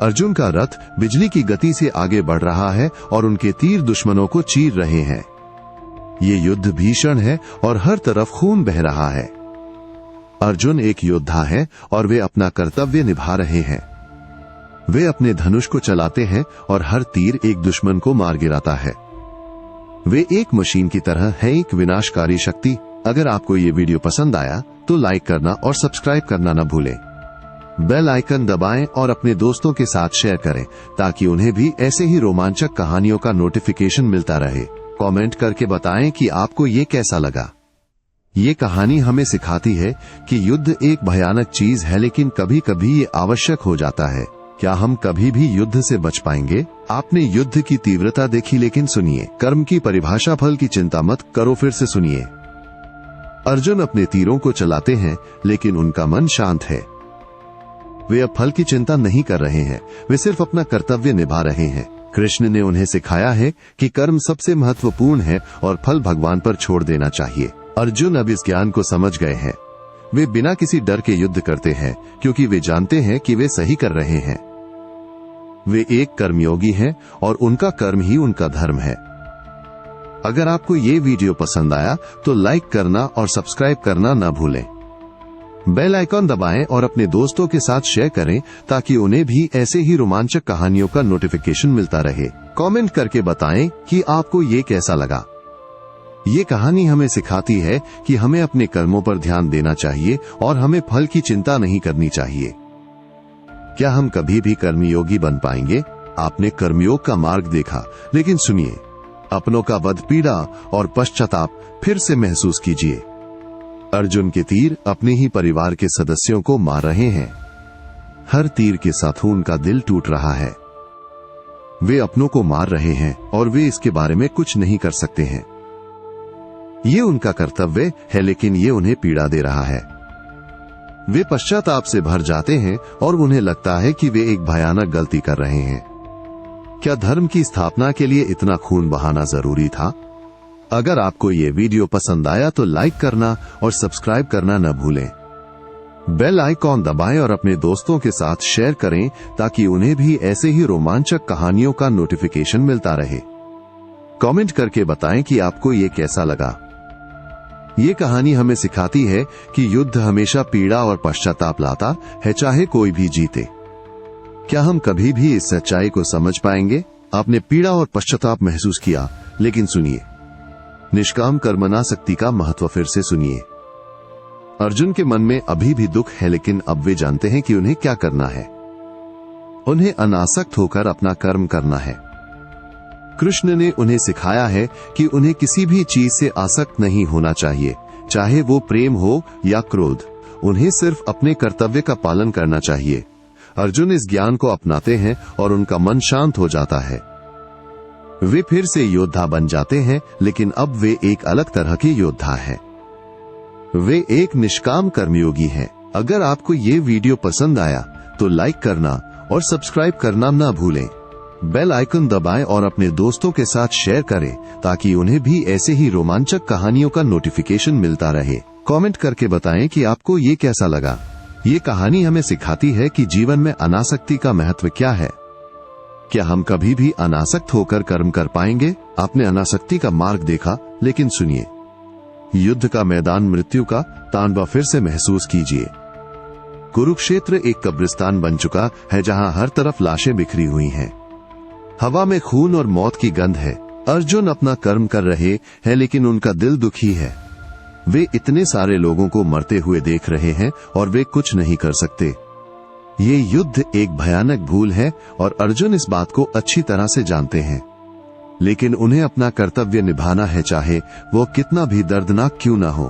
अर्जुन का रथ बिजली की गति से आगे बढ़ रहा है और उनके तीर दुश्मनों को चीर रहे हैं। ये युद्ध भीषण है और हर तरफ खून बह रहा है। अर्जुन एक योद्धा है और वे अपना कर्तव्य निभा रहे हैं। वे अपने धनुष को चलाते हैं और हर तीर एक दुश्मन को मार गिराता है। वे एक मशीन की तरह है, एक विनाशकारी शक्ति। अगर आपको ये वीडियो पसंद आया तो लाइक करना और सब्सक्राइब करना न भूलें। बेल आइकन दबाएं और अपने दोस्तों के साथ शेयर करें ताकि उन्हें भी ऐसे ही रोमांचक कहानियों का नोटिफिकेशन मिलता रहे। कमेंट करके बताएं कि आपको ये कैसा लगा। ये कहानी हमें सिखाती है कि युद्ध एक भयानक चीज है, लेकिन कभी कभी ये आवश्यक हो जाता है। क्या हम कभी भी युद्ध से बच पाएंगे? आपने युद्ध की तीव्रता देखी, लेकिन सुनिए, कर्म की परिभाषा, फल की चिंता मत करो। फिर से सुनिए, अर्जुन अपने तीरों को चलाते हैं लेकिन उनका मन शांत है। वे अब फल की चिंता नहीं कर रहे हैं, वे सिर्फ अपना कर्तव्य निभा रहे हैं। कृष्ण ने उन्हें सिखाया है कि कर्म सबसे महत्वपूर्ण है और फल भगवान पर छोड़ देना चाहिए। अर्जुन अब इस ज्ञान को समझ गए हैं। वे बिना किसी डर के युद्ध करते हैं क्योंकि वे जानते हैं कि वे सही कर रहे हैं। वे एक कर्मयोगी हैं और उनका कर्म ही उनका धर्म है। अगर आपको ये वीडियो पसंद आया तो लाइक करना और सब्सक्राइब करना ना भूलें। बेल आइकॉन दबाएं और अपने दोस्तों के साथ शेयर करें ताकि उन्हें भी ऐसे ही रोमांचक कहानियों का नोटिफिकेशन मिलता रहे। कमेंट करके बताएं कि आपको ये कैसा लगा। ये कहानी हमें सिखाती है कि हमें अपने कर्मों पर ध्यान देना चाहिए और हमें फल की चिंता नहीं करनी चाहिए। क्या हम कभी भी कर्मयोगी बन पाएंगे? आपने कर्मयोग का मार्ग देखा, लेकिन सुनिए, अपनों का वध, पीड़ा और पश्चाताप फिर से महसूस कीजिए। अर्जुन के तीर अपने ही परिवार के सदस्यों को मार रहे हैं। हर तीर के साथ उनका दिल टूट रहा है। वे अपनों को मार रहे हैं और वे इसके बारे में कुछ नहीं कर सकते हैं। ये उनका कर्तव्य है, लेकिन ये उन्हें पीड़ा दे रहा है। वे पश्चाताप से भर जाते हैं और उन्हें लगता है कि वे एक भयानक गलती कर रहे हैं। क्या धर्म की स्थापना के लिए इतना खून बहाना जरूरी था? अगर आपको ये वीडियो पसंद आया तो लाइक करना और सब्सक्राइब करना न भूलें। बेल आइकॉन दबाएं और अपने दोस्तों के साथ शेयर करें ताकि उन्हें भी ऐसे ही रोमांचक कहानियों का नोटिफिकेशन मिलता रहे। कमेंट करके बताएं कि आपको ये कैसा लगा। ये कहानी हमें सिखाती है कि युद्ध हमेशा पीड़ा और पश्चाताप लाता है, चाहे कोई भी जीते। क्या हम कभी भी इस सच्चाई को समझ पाएंगे? आपने पीड़ा और पश्चाताप महसूस किया, लेकिन सुनिए, निष्काम कर्मणासक्ति का महत्व फिर से सुनिए। अर्जुन के मन में अभी भी दुख है, लेकिन अब वे जानते हैं कि उन्हें क्या करना है। उन्हें अनासक्त होकर अपना कर्म करना है। कृष्ण ने उन्हें सिखाया है कि उन्हें किसी भी चीज से आसक्त नहीं होना चाहिए, चाहे वो प्रेम हो या क्रोध। उन्हें सिर्फ अपने कर्तव्य का पालन करना चाहिए। अर्जुन इस ज्ञान को अपनाते हैं और उनका मन शांत हो जाता है। वे फिर से योद्धा बन जाते हैं, लेकिन अब वे एक अलग तरह के योद्धा हैं। वे एक निष्काम कर्मयोगी हैं। अगर आपको ये वीडियो पसंद आया तो लाइक करना और सब्सक्राइब करना ना भूलें। बेल आइकन दबाएं और अपने दोस्तों के साथ शेयर करें ताकि उन्हें भी ऐसे ही रोमांचक कहानियों का नोटिफिकेशन मिलता रहे। कमेंट करके बताएं कि आपको ये कैसा लगा। ये कहानी हमें सिखाती है कि जीवन में अनासक्ति का महत्व क्या है। क्या हम कभी भी अनासक्त होकर कर्म कर पाएंगे? आपने अनासक्ति का मार्ग देखा, लेकिन सुनिए, युद्ध का मैदान मृत्यु का तांडव फिर से महसूस कीजिए। कुरुक्षेत्र एक कब्रिस्तान बन चुका है जहां हर तरफ लाशें बिखरी हुई हैं। हवा में खून और मौत की गंध है। अर्जुन अपना कर्म कर रहे हैं, लेकिन उनका दिल दुखी है। वे इतने सारे लोगों को मरते हुए देख रहे हैं और वे कुछ नहीं कर सकते। ये युद्ध एक भयानक भूल है और अर्जुन इस बात को अच्छी तरह से जानते हैं, लेकिन उन्हें अपना कर्तव्य निभाना है, चाहे वो कितना भी दर्दनाक क्यों ना हो।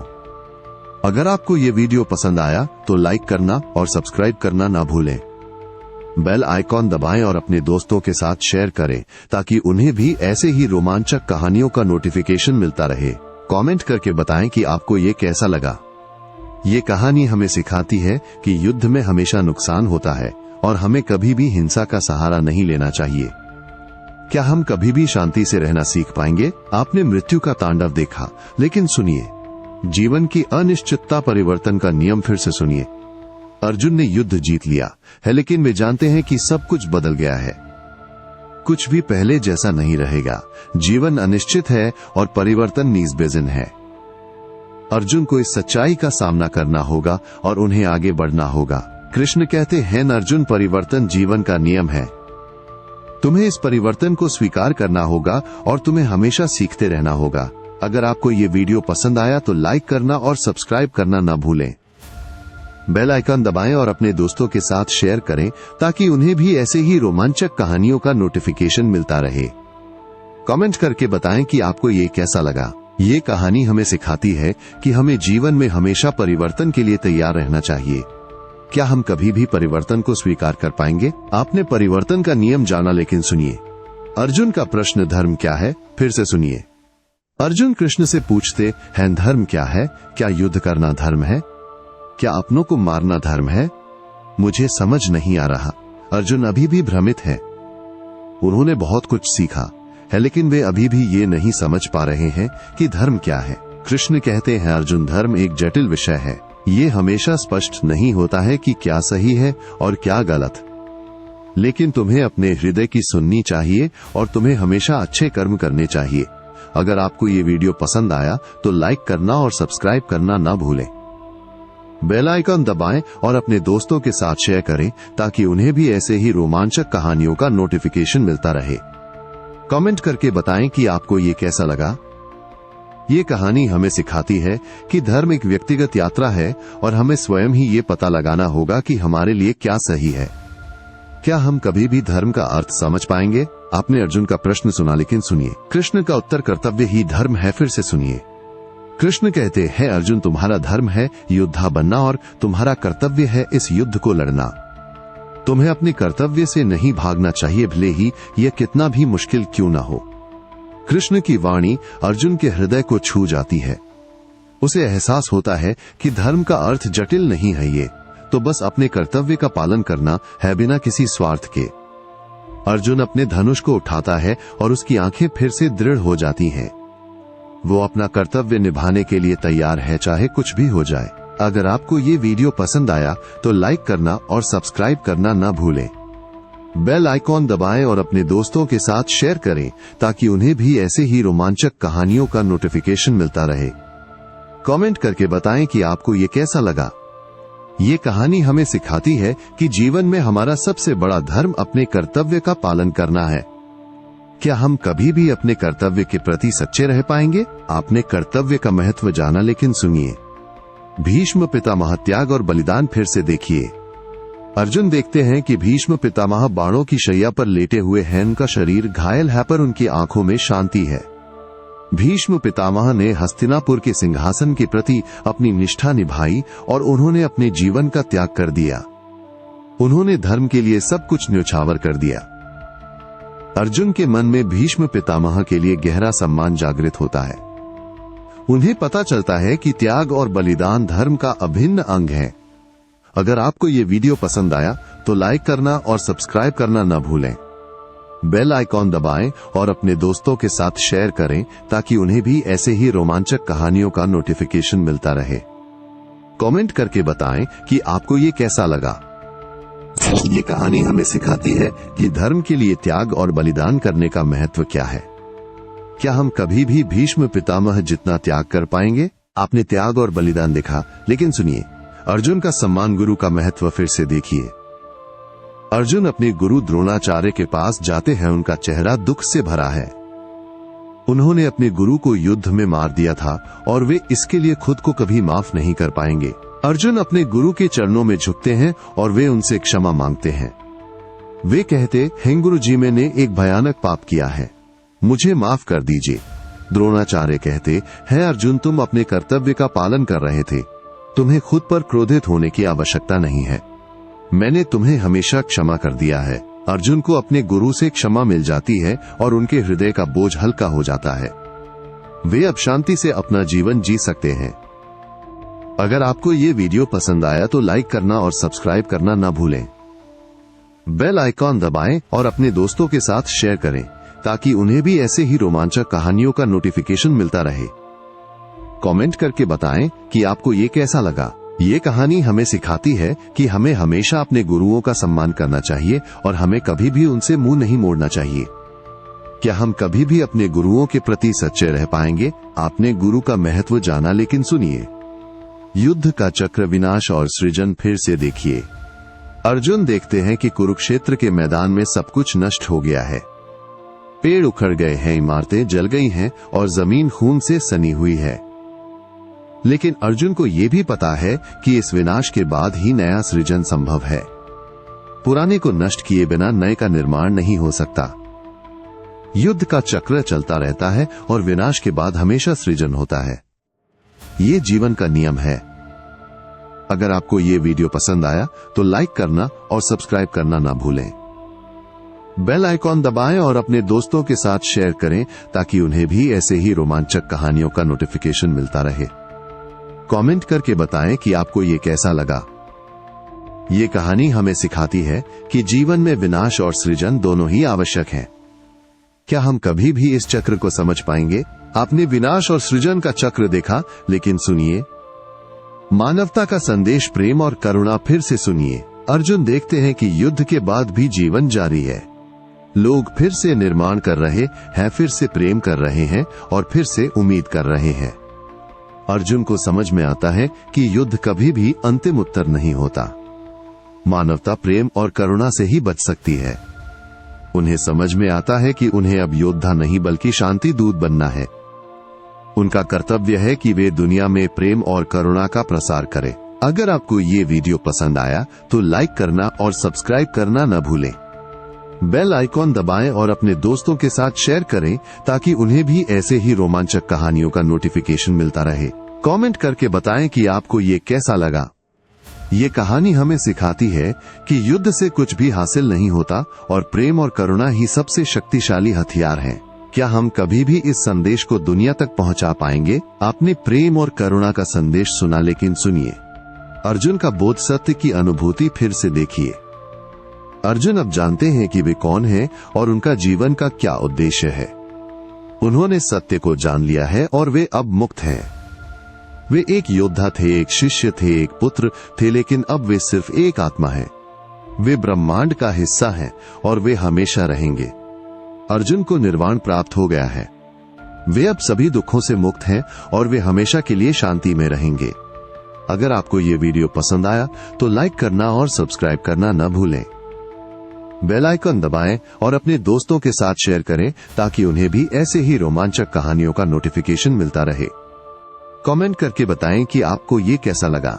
अगर आपको ये वीडियो पसंद आया तो लाइक करना और सब्सक्राइब करना ना भूलें। बेल आइकॉन दबाएं और अपने दोस्तों के साथ शेयर करें ताकि उन्हें भी ऐसे ही रोमांचक कहानियों का नोटिफिकेशन मिलता रहे। कमेंट करके बताएं कि आपको ये कैसा लगा। ये कहानी हमें सिखाती है कि युद्ध में हमेशा नुकसान होता है और हमें कभी भी हिंसा का सहारा नहीं लेना चाहिए। क्या हम कभी भी शांति से रहना सीख पाएंगे? आपने मृत्यु का तांडव देखा, लेकिन सुनिए, जीवन की अनिश्चितता परिवर्तन का नियम फिर से सुनिए। अर्जुन ने युद्ध जीत लिया है, लेकिन वे जानते हैं कि सब कुछ बदल गया है। कुछ भी पहले जैसा नहीं रहेगा। जीवन अनिश्चित है और परिवर्तन नीज़बेज़िन है। अर्जुन को इस सच्चाई का सामना करना होगा और उन्हें आगे बढ़ना होगा। कृष्ण कहते हैं, अर्जुन, परिवर्तन जीवन का नियम है। तुम्हें इस परिवर्तन को स्वीकार करना होगा और तुम्हें हमेशा सीखते रहना होगा। अगर आपको ये वीडियो पसंद आया तो लाइक करना और सब्सक्राइब करना ना भूलें। बेल आइकन दबाएं और अपने दोस्तों के साथ शेयर करें ताकि उन्हें भी ऐसे ही रोमांचक कहानियों का नोटिफिकेशन मिलता रहे। कमेंट करके बताएं कि आपको ये कैसा लगा। ये कहानी हमें सिखाती है कि हमें जीवन में हमेशा परिवर्तन के लिए तैयार रहना चाहिए। क्या हम कभी भी परिवर्तन को स्वीकार कर पाएंगे? आपने परिवर्तन का नियम जाना, लेकिन सुनिए, अर्जुन का प्रश्न धर्म क्या है? फिर से सुनिए, अर्जुन कृष्ण से पूछते हैं, धर्म क्या है? क्या युद्ध करना धर्म है? क्या अपनों को मारना धर्म है? मुझे समझ नहीं आ रहा। अर्जुन अभी भी भ्रमित है। उन्होंने बहुत कुछ सीखा है, लेकिन वे अभी भी ये नहीं समझ पा रहे हैं कि धर्म क्या है। कृष्ण कहते हैं, अर्जुन, धर्म एक जटिल विषय है। ये हमेशा स्पष्ट नहीं होता है कि क्या सही है और क्या गलत। लेकिन तुम्हें अपने हृदय की सुननी चाहिए और तुम्हें हमेशा अच्छे कर्म करने चाहिए। अगर आपको ये वीडियो पसंद आया तो लाइक करना और सब्सक्राइब करना ना भूलें। बेल आइकन दबाएं और अपने दोस्तों के साथ शेयर करें ताकि उन्हें भी ऐसे ही रोमांचक कहानियों का नोटिफिकेशन मिलता रहे। कमेंट करके बताएं कि आपको ये कैसा लगा। ये कहानी हमें सिखाती है कि धर्म एक व्यक्तिगत यात्रा है और हमें स्वयं ही ये पता लगाना होगा कि हमारे लिए क्या सही है। क्या हम कभी भी धर्म का अर्थ समझ पाएंगे? आपने अर्जुन का प्रश्न सुना, लेकिन सुनिए कृष्ण का उत्तर, कर्तव्य ही धर्म है। फिर से सुनिए। कृष्ण कहते हैं, अर्जुन, तुम्हारा धर्म है योद्धा बनना और तुम्हारा कर्तव्य है इस युद्ध को लड़ना। तुम्हें अपने कर्तव्य से नहीं भागना चाहिए, भले ही यह कितना भी मुश्किल क्यों ना हो। कृष्ण की वाणी अर्जुन के हृदय को छू जाती है। उसे एहसास होता है कि धर्म का अर्थ जटिल नहीं है, ये तो बस अपने कर्तव्य का पालन करना है, बिना किसी स्वार्थ के। अर्जुन अपने धनुष को उठाता है और उसकी आंखें फिर से दृढ़ हो जाती हैं। वो अपना कर्तव्य निभाने के लिए तैयार है, चाहे कुछ भी हो जाए। अगर आपको ये वीडियो पसंद आया तो लाइक करना और सब्सक्राइब करना ना भूलें। बेल आइकॉन दबाएं और अपने दोस्तों के साथ शेयर करें ताकि उन्हें भी ऐसे ही रोमांचक कहानियों का नोटिफिकेशन मिलता रहे। कमेंट करके बताएं कि आपको ये कैसा लगा। ये कहानी हमें सिखाती है कि जीवन में हमारा सबसे बड़ा धर्म अपने कर्तव्य का पालन करना है। क्या हम कभी भी अपने कर्तव्य के प्रति सच्चे रह पाएंगे? आपने कर्तव्य का महत्व जाना, लेकिन सुनिए भीष्म पितामह त्याग और बलिदान फिर से देखिए। अर्जुन देखते हैं कि भीष्म पितामह बाणों की शैया पर लेटे हुए हैं। उनका शरीर घायल है पर उनकी आंखों में शांति है। भीष्म पितामह ने हस्तिनापुर के सिंहासन के प्रति अपनी निष्ठा निभाई और उन्होंने अपने जीवन का त्याग कर दिया। उन्होंने धर्म के लिए सब कुछ न्यौछावर कर दिया। अर्जुन के मन में भीष्म पितामह के लिए गहरा सम्मान जागृत होता है। उन्हें पता चलता है कि त्याग और बलिदान धर्म का अभिन्न अंग है। अगर आपको ये वीडियो पसंद आया तो लाइक करना और सब्सक्राइब करना न भूलें। बेल आइकॉन दबाएं और अपने दोस्तों के साथ शेयर करें ताकि उन्हें भी ऐसे ही रोमांचक कहानियों का नोटिफिकेशन मिलता रहे। कमेंट करके बताएं कि आपको ये कैसा लगा। ये कहानी हमें सिखाती है कि धर्म के लिए त्याग और बलिदान करने का महत्व क्या है। क्या हम कभी भी भीष्म पितामह जितना त्याग कर पाएंगे? आपने त्याग और बलिदान देखा, लेकिन सुनिए अर्जुन का सम्मान, गुरु का महत्व फिर से देखिए। अर्जुन अपने गुरु द्रोणाचार्य के पास जाते हैं। उनका चेहरा दुख से भरा है। उन्होंने अपने गुरु को युद्ध में मार दिया था और वे इसके लिए खुद को कभी माफ नहीं कर पाएंगे। अर्जुन अपने गुरु के चरणों में झुकते हैं और वे उनसे क्षमा मांगते हैं। वे कहते हैं, गुरु जी, मैंने एक भयानक पाप किया है, मुझे माफ कर दीजिए। द्रोणाचार्य कहते हैं, अर्जुन, तुम अपने कर्तव्य का पालन कर रहे थे, तुम्हें खुद पर क्रोधित होने की आवश्यकता नहीं है। मैंने तुम्हें हमेशा क्षमा कर दिया है। अर्जुन को अपने गुरु से क्षमा मिल जाती है और उनके हृदय का बोझ हल्का हो जाता है। वे अब शांति से अपना जीवन जी सकते हैं। अगर आपको ये वीडियो पसंद आया तो लाइक करना और सब्सक्राइब करना ना भूलें। बेल आइकॉन दबाएं और अपने दोस्तों के साथ शेयर करें ताकि उन्हें भी ऐसे ही रोमांचक कहानियों का नोटिफिकेशन मिलता रहे। कमेंट करके बताएं कि आपको ये कैसा लगा। ये कहानी हमें सिखाती है कि हमें हमेशा अपने गुरुओं का सम्मान करना चाहिए और हमें कभी भी उनसे मुंह नहीं मोड़ना चाहिए। क्या हम कभी भी अपने गुरुओं के प्रति सच्चे रह पाएंगे? आपने गुरु का महत्व जाना, लेकिन सुनिए युद्ध का चक्र, विनाश और सृजन फिर से देखिए। अर्जुन देखते हैं कि कुरुक्षेत्र के मैदान में सब कुछ नष्ट हो गया है। पेड़ उखड़ गए हैं, इमारतें जल गई हैं और जमीन खून से सनी हुई है। लेकिन अर्जुन को यह भी पता है कि इस विनाश के बाद ही नया सृजन संभव है। पुराने को नष्ट किए बिना नए का निर्माण नहीं हो सकता। युद्ध का चक्र चलता रहता है और विनाश के बाद हमेशा सृजन होता है। ये जीवन का नियम है। अगर आपको ये वीडियो पसंद आया तो लाइक करना और सब्सक्राइब करना ना भूलें। बेल आइकॉन दबाएं और अपने दोस्तों के साथ शेयर करें ताकि उन्हें भी ऐसे ही रोमांचक कहानियों का नोटिफिकेशन मिलता रहे। कमेंट करके बताएं कि आपको ये कैसा लगा। ये कहानी हमें सिखाती है कि जीवन में विनाश और सृजन दोनों ही आवश्यक हैं। क्या हम कभी भी इस चक्र को समझ पाएंगे? आपने विनाश और सृजन का चक्र देखा, लेकिन सुनिए मानवता का संदेश प्रेम और करुणा फिर से सुनिए। अर्जुन देखते हैं कि युद्ध के बाद भी जीवन जारी है। लोग फिर से निर्माण कर रहे हैं, फिर से प्रेम कर रहे हैं और फिर से उम्मीद कर रहे हैं। अर्जुन को समझ में आता है कि युद्ध कभी भी अंतिम उत्तर नहीं होता। मानवता प्रेम और करुणा से ही बच सकती है। उन्हें समझ में आता है कि उन्हें अब योद्धा नहीं बल्कि शांति दूत बनना है। उनका कर्तव्य है कि वे दुनिया में प्रेम और करुणा का प्रसार करें। अगर आपको ये वीडियो पसंद आया तो लाइक करना और सब्सक्राइब करना न भूलें। बेल आइकॉन दबाएं और अपने दोस्तों के साथ शेयर करें ताकि उन्हें भी ऐसे ही रोमांचक कहानियों का नोटिफिकेशन मिलता रहे। कमेंट करके बताएं कि आपको ये कैसा लगा। ये कहानी हमें सिखाती है कि युद्ध से कुछ भी हासिल नहीं होता और प्रेम और करुणा ही सबसे शक्तिशाली हथियार हैं। क्या हम कभी भी इस संदेश को दुनिया तक पहुंचा पाएंगे? आपने प्रेम और करुणा का संदेश सुना, लेकिन सुनिए अर्जुन का बोध सत्य की अनुभूति फिर से देखिए। अर्जुन अब जानते हैं कि वे कौन हैं और उनका जीवन का क्या उद्देश्य है। उन्होंने सत्य को जान लिया है और वे अब मुक्त हैं। वे एक योद्धा थे, एक शिष्य थे, एक पुत्र थे, लेकिन अब वे सिर्फ एक आत्मा है। वे ब्रह्मांड का हिस्सा हैं और वे हमेशा रहेंगे। अर्जुन को निर्वाण प्राप्त हो गया है। वे अब सभी दुखों से मुक्त हैं और वे हमेशा के लिए शांति में रहेंगे। अगर आपको ये वीडियो पसंद आया तो लाइक करना और सब्सक्राइब करना न भूलें। बेल आइकन दबाएं और अपने दोस्तों के साथ शेयर करें ताकि उन्हें भी ऐसे ही रोमांचक कहानियों का नोटिफिकेशन मिलता रहे। कमेंट करके बताएं कि आपको ये कैसा लगा।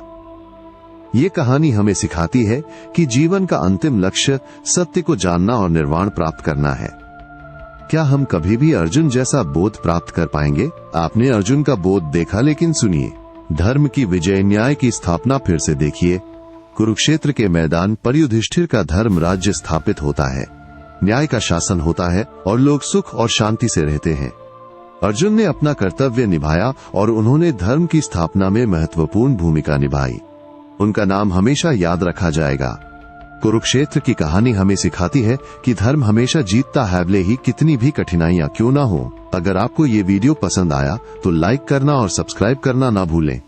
ये कहानी हमें सिखाती है कि जीवन का अंतिम लक्ष्य सत्य को जानना और निर्वाण प्राप्त करना है। क्या हम कभी भी अर्जुन जैसा बोध प्राप्त कर पाएंगे? आपने अर्जुन का बोध देखा, लेकिन सुनिए धर्म की विजय, न्याय की स्थापना फिर से देखिए। कुरुक्षेत्र के मैदान पर युधिष्ठिर का धर्म राज्य स्थापित होता है, न्याय का शासन होता है और लोग सुख और शांति से रहते हैं। अर्जुन ने अपना कर्तव्य निभाया और उन्होंने धर्म की स्थापना में महत्वपूर्ण भूमिका निभाई। उनका नाम हमेशा याद रखा जाएगा। कुरुक्षेत्र की कहानी हमें सिखाती है कि धर्म हमेशा जीतता है, भले ही कितनी भी कठिनाइयां क्यों ना हो। अगर आपको ये वीडियो पसंद आया तो लाइक करना और सब्सक्राइब करना ना भूलें।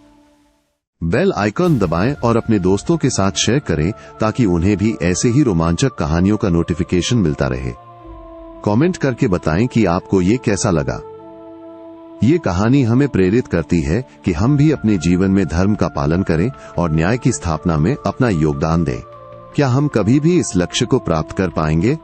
बेल आइकन दबाएं और अपने दोस्तों के साथ शेयर करें ताकि उन्हें भी ऐसे ही रोमांचक कहानियों का नोटिफिकेशन मिलता रहे। कमेंट करके बताएं कि आपको ये कैसा लगा। ये कहानी हमें प्रेरित करती है कि हम भी अपने जीवन में धर्म का पालन करें और न्याय की स्थापना में अपना योगदान दें। क्या हम कभी भी इस लक्ष्य को प्राप्त कर पाएंगे?